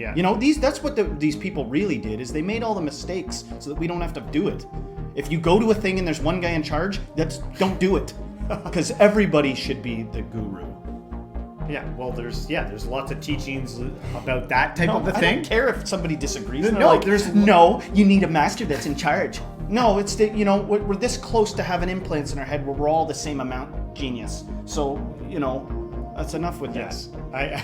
Yeah. You know, that's what these people really did, is they made all the mistakes so that we don't have to do it. If you go to a thing and there's one guy in charge, don't do it. Because everybody should be the guru. Yeah, well, there's lots of teachings about that type of a thing. I don't care if somebody disagrees. No, you need a master that's in charge. No, it's that, you know, we're this close to having implants in our head where we're all the same amount genius. So, you know, that's enough with Yes, this.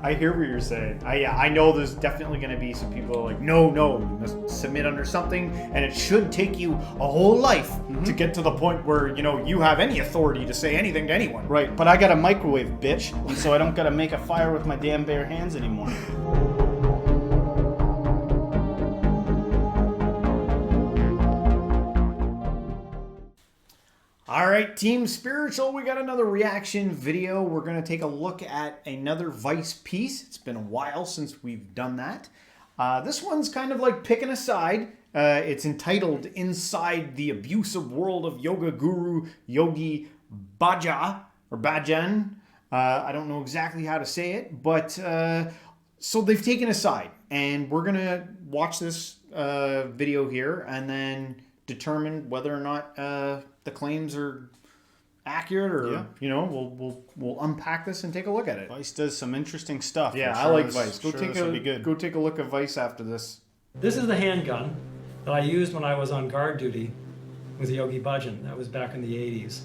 I hear what you're saying. I know there's definitely going to be some people like, no, you must submit under something, and it should take you a whole life to get to the point where, you know, you have any authority to say anything to anyone. Right, but I got a microwave, bitch, and so I don't got to make a fire with my damn bare hands anymore. All right, Team Spiritual, we got another reaction video. We're going to take a look at another Vice piece. It's been a while since we've done that. This one's kind of like picking a side. It's entitled Inside the Abusive World of Yoga Guru Yogi Bhajan. I don't know exactly how to say it, but so they've taken a side, and we're going to watch this video here and then determine whether or not the claims are accurate, or you know, we'll unpack this and take a look at it. Vice does some interesting stuff. Yeah, I like Vice. Go take a look at Vice after this. This is the handgun that I used when I was on guard duty with Yogi Bhajan. That was back in the 80s.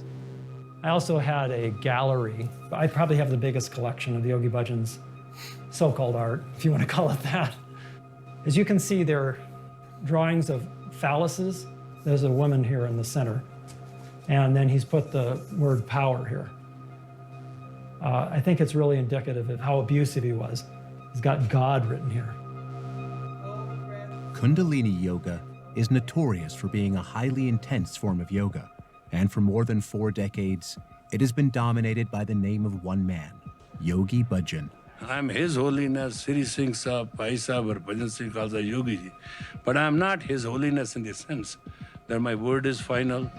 I also had a gallery. I probably have the biggest collection of Yogi Bhajan's so-called art, if you want to call it that. As you can see, there are drawings of phalluses. There's a woman here in the center. And then he's put the word power here. I think it's really indicative of how abusive he was. He's got God written here. Kundalini yoga is notorious for being a highly intense form of yoga, and for more than 4 decades, it has been dominated by the name of one man, Yogi Bhajan. I'm His Holiness Sri Singh Sahib, Bhai Sahib, or Bhajan Singh also Yogi ji. But I'm not His Holiness in the sense that my word is final.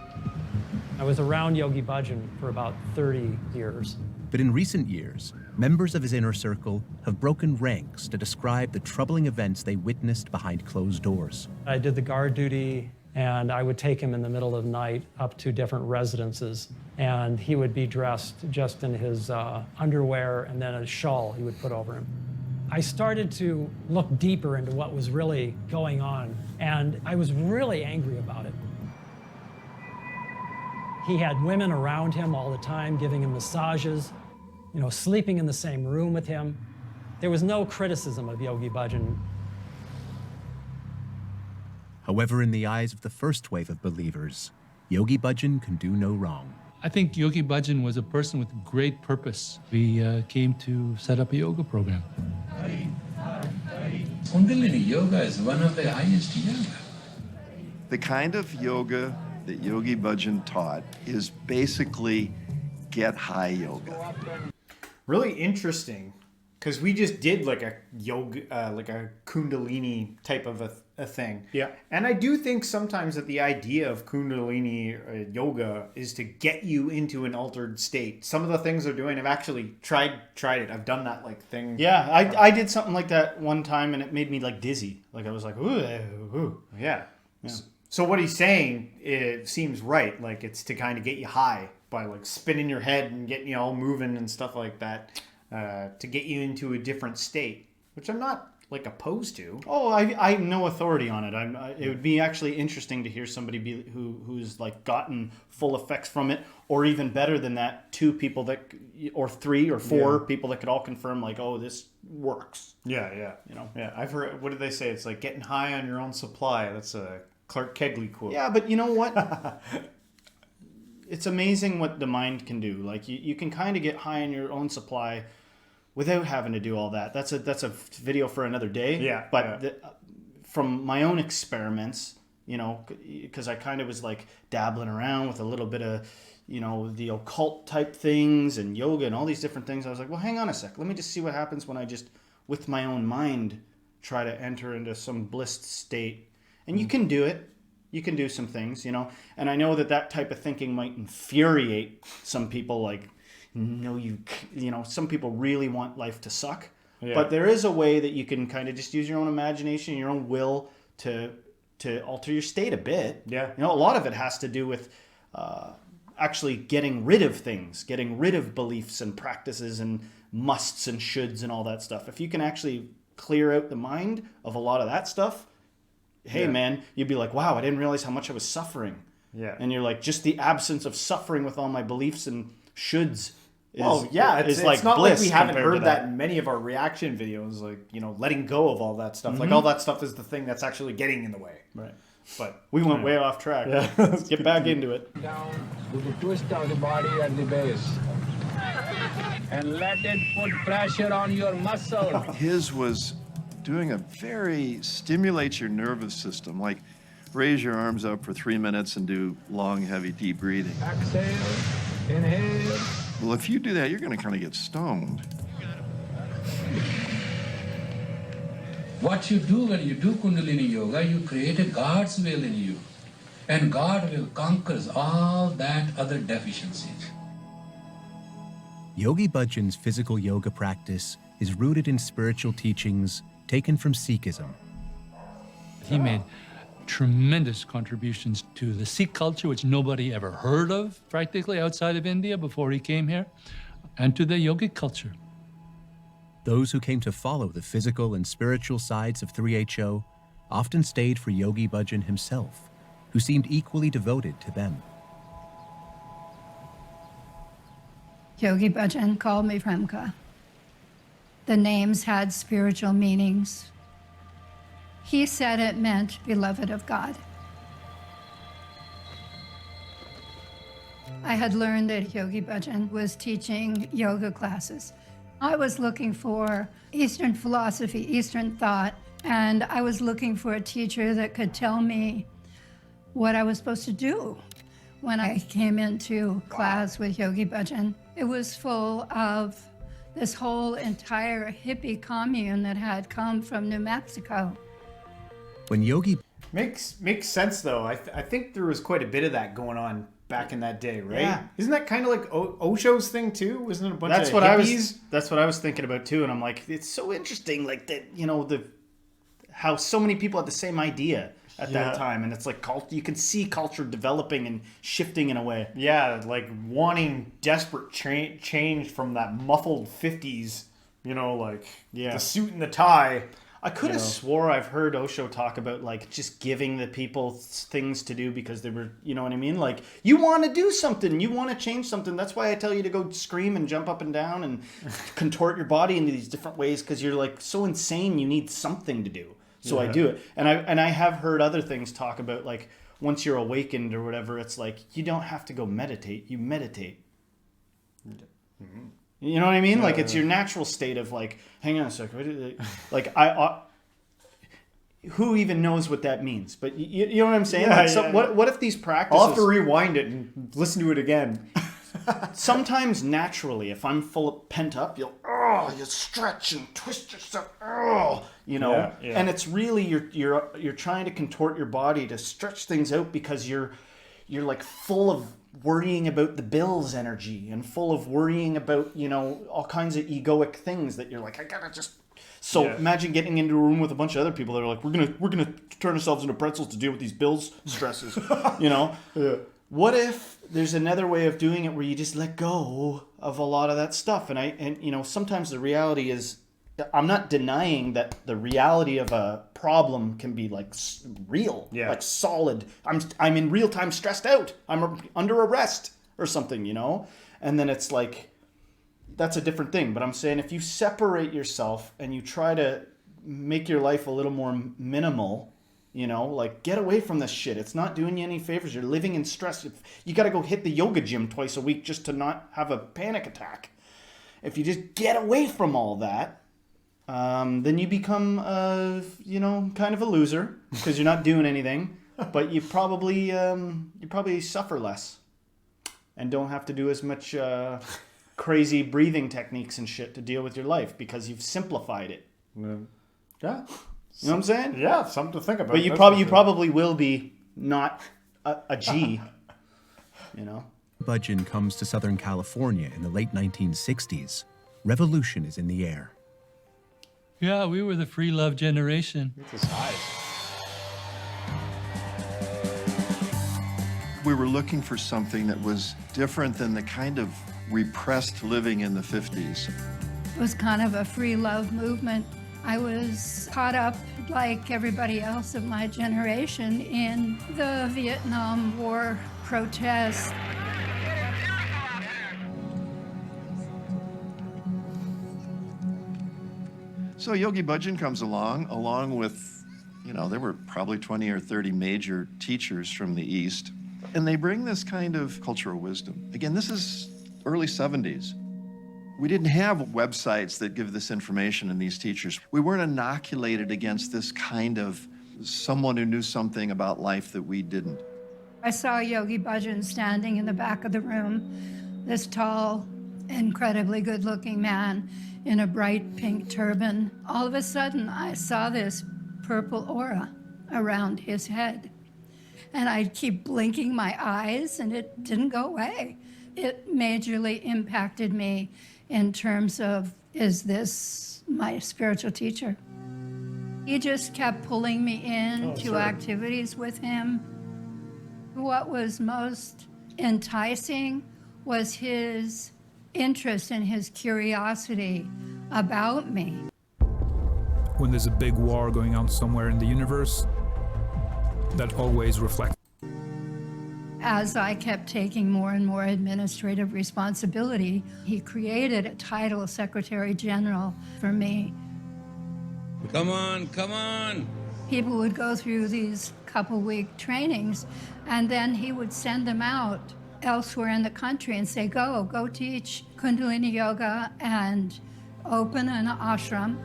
I was around Yogi Bhajan for about 30 years. But in recent years, members of his inner circle have broken ranks to describe the troubling events they witnessed behind closed doors. I did the guard duty, and I would take him in the middle of the night up to different residences, and he would be dressed just in his underwear and then a shawl he would put over him. I started to look deeper into what was really going on, and I was really angry about it. He had women around him all the time, giving him massages, you know, sleeping in the same room with him. There was no criticism of Yogi Bhajan. However, in the eyes of the first wave of believers, Yogi Bhajan can do no wrong. I think Yogi Bhajan was a person with great purpose. We came to set up a yoga program. Kundalini yoga is one of the highest yoga. The kind of yoga that Yogi Bhajan taught is basically get high yoga. Really interesting, because we just did like a yoga, like a Kundalini type of a thing. Yeah. And I do think sometimes that the idea of Kundalini yoga is to get you into an altered state. Some of the things they're doing, I've actually tried it. I've done that like thing. Yeah, I did something like that one time, and it made me like dizzy. Like I was like, ooh. Yeah. So what he's saying, it seems right. Like it's to kind of get you high by like spinning your head and getting you all moving and stuff like that, to get you into a different state, which I'm not like opposed to. Oh, I have no authority on it. It would be actually interesting to hear somebody who's like gotten full effects from it, or even better than that, 2 people that, or 3 or 4 people that could all confirm like, oh, this works. Yeah. You know. Yeah, I've heard. What did they say? It's like getting high on your own supply. That's a Clark Kegley quote. Yeah, but you know what? It's amazing what the mind can do. Like you can kind of get high on your own supply without having to do all that. That's a video for another day. Yeah. But from my own experiments, you know, because I kind of was like dabbling around with a little bit of, you know, the occult type things and yoga and all these different things. I was like, well, hang on a sec. Let me just see what happens when I just, with my own mind, try to enter into some blissed state. And you can do it. You can do some things, you know. And I know that type of thinking might infuriate some people. Like, no, you know, some people really want life to suck. But there is a way that you can kind of just use your own imagination, your own will to alter your state a bit. Yeah. You know, a lot of it has to do with actually getting rid of things, getting rid of beliefs and practices and musts and shoulds and all that stuff. If you can actually clear out the mind of a lot of that stuff, hey man, you'd be like, wow, I didn't realize how much I was suffering. Yeah. And you're like, just the absence of suffering with all my beliefs and shoulds it's like not bliss like we haven't compared to heard that in many of our reaction videos, like, you know, letting go of all that stuff. Like all that stuff is the thing that's actually getting in the way. Right. But we went way off track. Yeah. Let's get back into it. Down with the twist of the body at the base. And let it put pressure on your muscle. His was doing a very stimulate your nervous system, like raise your arms up for 3 minutes and do long, heavy, deep breathing. Exhale, inhale. Well, if you do that, you're going to kind of get stoned. What you do when you do Kundalini Yoga, you create a God's will in you. And God will conquers all that other deficiencies. Yogi Bhajan's physical yoga practice is rooted in spiritual teachings taken from Sikhism. He made tremendous contributions to the Sikh culture, which nobody ever heard of practically outside of India before he came here, and to the yogic culture. Those who came to follow the physical and spiritual sides of 3HO often stayed for Yogi Bhajan himself, who seemed equally devoted to them. Yogi Bhajan called me Premka. The names had spiritual meanings. He said it meant beloved of God. I had learned that Yogi Bhajan was teaching yoga classes. I was looking for Eastern philosophy, Eastern thought, and I was looking for a teacher that could tell me what I was supposed to do. When I came into class with Yogi Bhajan, it was full of this whole entire hippie commune that had come from New Mexico. When Yogi makes sense though. I think there was quite a bit of that going on back in that day, right? Yeah. Isn't that kind of like Osho's thing too? Wasn't it a bunch That's of what hippies? That's what I was thinking about too. And I'm like, it's so interesting, like that, you know, how so many people had the same idea at that time, and it's like you can see culture developing and shifting in a way. Yeah, like wanting desperate change from that muffled 50s, you know, like the suit and the tie. I could have swore I've heard Osho talk about like just giving the people things to do because they were, you know what I mean? Like, you want to do something, you want to change something. That's why I tell you to go scream and jump up and down and contort your body into these different ways, because you're like so insane you need something to do. So I do it. And I have heard other things talk about, like, once you're awakened or whatever, it's like you don't have to go meditate, you meditate. Mm-hmm. You know what I mean? Like, it's your natural state of like, hang on a second, like who even knows what that means? But you know what I'm saying? Like, so what if these practices... I'll have to rewind it and listen to it again. Sometimes naturally, if I'm full of pent up, you stretch and twist yourself, you know, and it's really you're trying to contort your body to stretch things out because you're like full of worrying about the bills energy and full of worrying about, you know, all kinds of egoic things that you're like, I gotta just. So imagine getting into a room with a bunch of other people that are like, we're gonna turn ourselves into pretzels to deal with these bills stresses, you know. What if there's another way of doing it where you just let go of a lot of that stuff? And you know, sometimes the reality is, I'm not denying that the reality of a problem can be like real, like solid. I'm in real time stressed out. I'm under arrest or something, you know? And then it's like, that's a different thing. But I'm saying if you separate yourself and you try to make your life a little more minimal, you know, like, get away from this shit. It's not doing you any favors. You're living in stress. You got to go hit the yoga gym twice a week just to not have a panic attack. If you just get away from all that, then you become, you know, kind of a loser because you're not doing anything. But you probably suffer less and don't have to do as much crazy breathing techniques and shit to deal with your life because you've simplified it. Yeah. You know what I'm saying? Yeah, something to think about. But you probably will be not a G, you know? Bhajan comes to Southern California in the late 1960s. Revolution is in the air. Yeah, we were the free love generation. It's his eyes. We were looking for something that was different than the kind of repressed living in the 50s. It was kind of a free love movement. I was caught up, like everybody else of my generation, in the Vietnam War protests. So Yogi Bhajan comes along with, you know, there were probably 20 or 30 major teachers from the East, and they bring this kind of cultural wisdom. Again, this is early 70s. We didn't have websites that give this information and these teachers. We weren't inoculated against this kind of someone who knew something about life that we didn't. I saw Yogi Bhajan standing in the back of the room, this tall, incredibly good-looking man in a bright pink turban. All of a sudden, I saw this purple aura around his head. And I'd keep blinking my eyes, and it didn't go away. It majorly impacted me in terms of, is this my spiritual teacher? He just kept pulling me into activities with him. What was most enticing was his interest and his curiosity about me. When there's a big war going on somewhere in the universe, that always reflects. As I kept taking more and more administrative responsibility, he created a title of Secretary General for me. Come on, come on. People would go through these couple-week trainings, and then he would send them out elsewhere in the country and say, go teach Kundalini Yoga and open an ashram.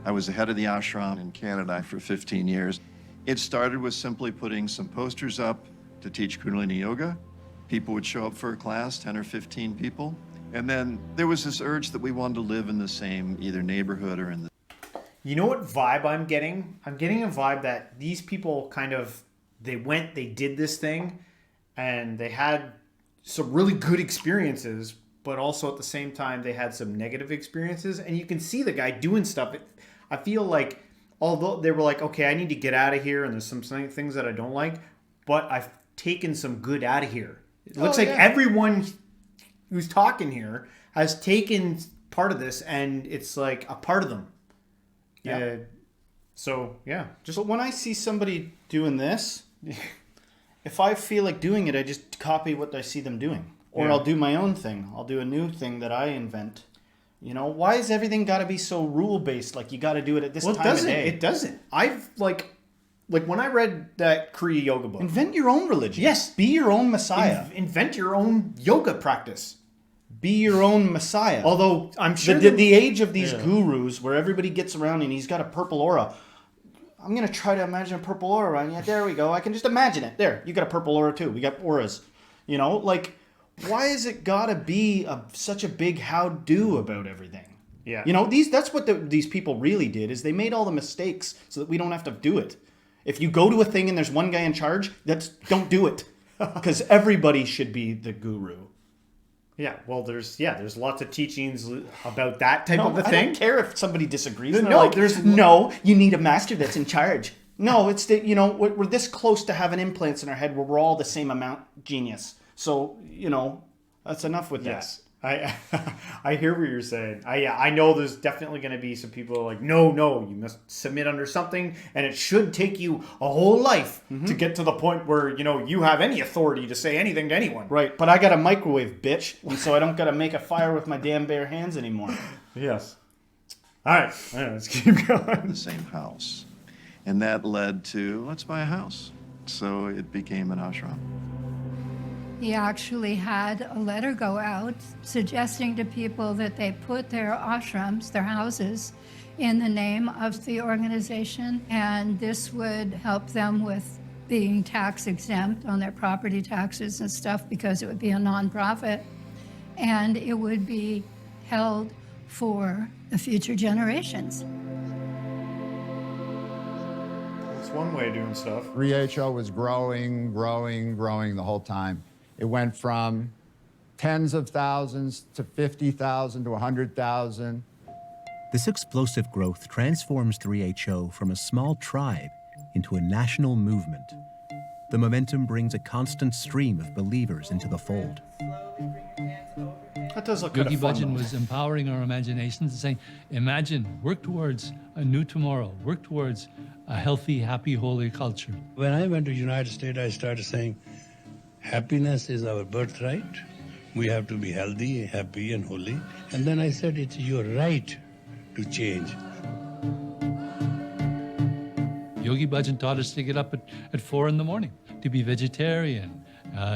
I was the head of the ashram in Canada for 15 years. It started with simply putting some posters up to teach Kundalini Yoga. People would show up for a class, 10 or 15 people. And then there was this urge that we wanted to live in the same either neighborhood or in the... You know what vibe I'm getting? I'm getting a vibe that these people kind of, they did this thing, and they had some really good experiences, but also at the same time, they had some negative experiences. And you can see the guy doing stuff. I feel like, although they were like, okay, I need to get out of here, and there's some things that I don't like, but I've taken some good out of here. It looks like everyone who's talking here has taken part of this, and it's like a part of them. Yeah. But when I see somebody doing this, if I feel like doing it, I just copy what I see them doing. Or I'll do my own thing. I'll do a new thing that I invent. You know, why is everything got to be so rule-based? Like, you got to do it at this time of day. It doesn't. I've, like when I read that Kriya Yoga book. Invent your own religion. Yes. Be your own messiah. Invent your own yoga practice. Be your own messiah. Although, I'm sure... The age of these gurus, where everybody gets around and he's got a purple aura. I'm going to try to imagine a purple aura around you. There we go. I can just imagine it. There. You got a purple aura, too. We got auras. You know, like... Why is it gotta be such a big how-do about everything? Yeah. You know, that's what these people really did, is they made all the mistakes so that we don't have to do it. If you go to a thing and there's one guy in charge, don't do it. Because everybody should be the guru. Yeah, well, there's lots of teachings about that type of a thing. I don't care if somebody disagrees. No, you need a master that's in charge. No, it's we're this close to having implants in our head where we're all the same amount genius. So, you know, that's enough with that. I hear what you're saying. I know there's definitely going to be some people like, no, you must submit under something, and it should take you a whole life to get to the point where, you know, you have any authority to say anything to anyone. Right, but I got a microwave, bitch, and so I don't got to make a fire with my damn bare hands anymore. Yes. All right, let's keep going. The same house. And that led to, let's buy a house. So it became an ashram. He actually had a letter go out suggesting to people that they put their ashrams, their houses, in the name of the organization, and this would help them with being tax exempt on their property taxes and stuff because it would be a nonprofit, and it would be held for the future generations. That's one way of doing stuff. 3HO was growing the whole time. It went from tens of thousands to 50,000 to 100,000. This explosive growth transforms 3HO from a small tribe into a national movement. The momentum brings a constant stream of believers into the fold. That does look Yogi kind of fun, Bhajan though. was empowering our imaginations and saying, imagine, work towards a new tomorrow, work towards a healthy, happy, holy culture. When I went to United States, I started saying, happiness is our birthright. We have to be healthy, happy, and holy. And then I said, it's your right to change. Yogi Bhajan taught us to get up at 4 in the morning, to be vegetarian,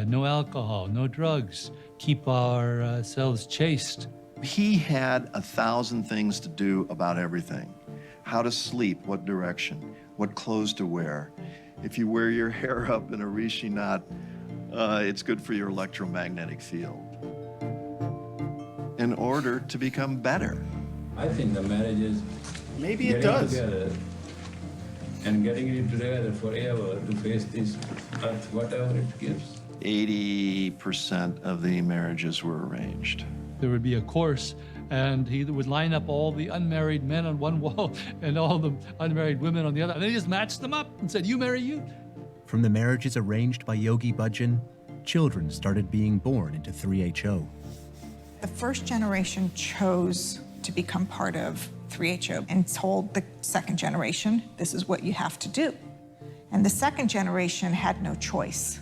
no alcohol, no drugs, keep ourselves chaste. He had 1,000 things to do about everything. How to sleep, what direction, what clothes to wear. If you wear your hair up in a rishi knot, it's good for your electromagnetic field. In order to become better. I think the marriage is Maybe it getting does. together and getting it together forever to face this earth, whatever it gives. 80% of the marriages were arranged. There would be a course, and he would line up all the unmarried men on one wall and all the unmarried women on the other, and then he just matched them up and said, you marry you. From the marriages arranged by Yogi Bhajan, children started being born into 3HO. The first generation chose to become part of 3HO and told the second generation, this is what you have to do. And the second generation had no choice,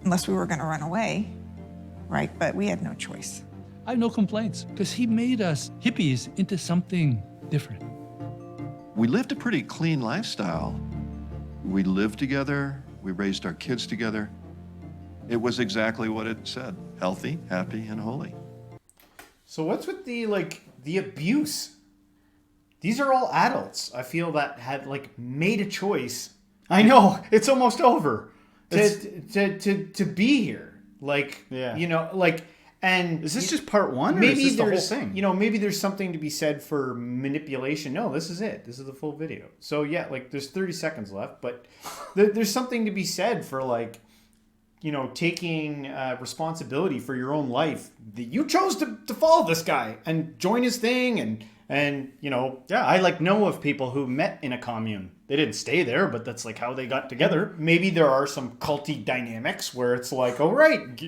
unless we were going to run away, right? But we had no choice. I have no complaints, because he made us hippies into something different. We lived a pretty clean lifestyle. We lived together, we raised our kids together. It was exactly what it said, healthy, happy, and holy. So what's with the abuse? These are all adults, I feel, that had made a choice. I know, it's almost over. To be here. And is this just part one, or maybe is this the whole there's thing? Maybe there's something to be said for manipulation. No, this is it. This is the full video. So yeah, there's 30 seconds left, but there's something to be said for taking responsibility for your own life. You chose to follow this guy and join his thing, and yeah, I know of people who met in a commune. They didn't stay there, but that's how they got together. Maybe there are some culty dynamics where it's oh right,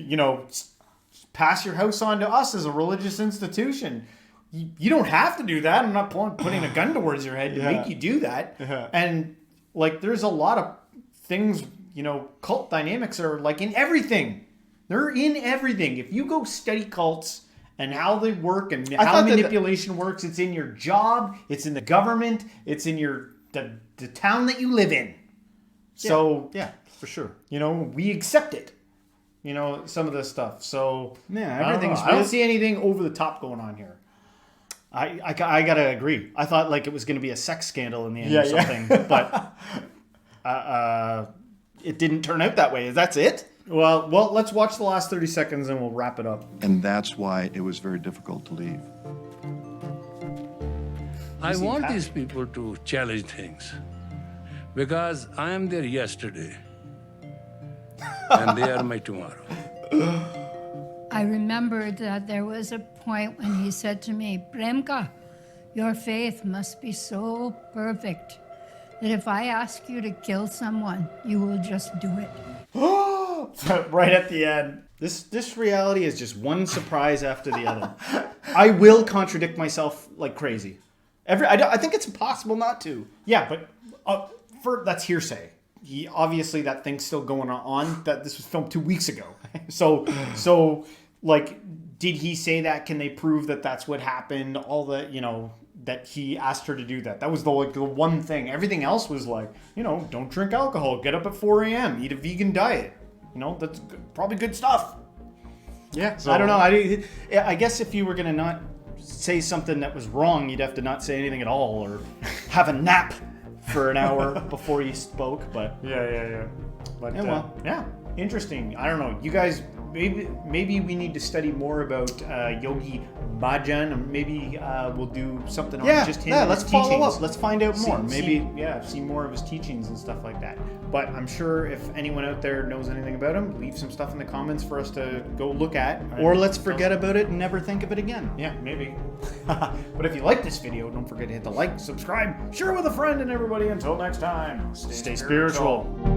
pass your house on to us as a religious institution. You don't have to do that. I'm not putting a gun towards your head to make you do that. And there's a lot of things, cult dynamics are in everything. They're in everything. If you go study cults and how they work and how manipulation works, it's in your job, it's in the government, it's in the town that you live in. So yeah, for sure. We accept it. Some of this stuff. So yeah, everything's. I don't see anything over the top going on here. I gotta agree. I thought it was going to be a sex scandal in the end or something, but it didn't turn out that way. That's it? Well, let's watch the last 30 seconds and we'll wrap it up. And that's why it was very difficult to leave. I want these people to challenge things because I am their yesterday and they are my tomorrow. I remembered that there was a point when he said to me, Premka, your faith must be so perfect that if I ask you to kill someone, you will just do it. Right at the end. This reality is just one surprise after the other. I will contradict myself like crazy. I think it's impossible not to. Yeah, but that's hearsay. Obviously that thing's still going on. That this was filmed 2 weeks ago. So did he say that? Can they prove that that's what happened? All the that he asked her to do that. That was the one thing. Everything else was don't drink alcohol, get up at 4 a.m., eat a vegan diet. That's probably good stuff. Yeah, so I don't know. I guess if you were gonna not say something that was wrong, you'd have to not say anything at all, or have a nap for an hour before you spoke. But yeah. But yeah, yeah, interesting. I don't know. You guys maybe we need to study more about Yogi Bhajan, or maybe we'll do something on just him. Yeah, and let's his follow teachings. up. Let's find out more. Maybe see more of his teachings and stuff like that. But I'm sure if anyone out there knows anything about him, leave some stuff in the comments for us to go look at. Or let's forget about it and never think of it again. Yeah, maybe. But if you like this video, don't forget to hit the like, subscribe, share with a friend, and everybody, until next time, Stay spiritual.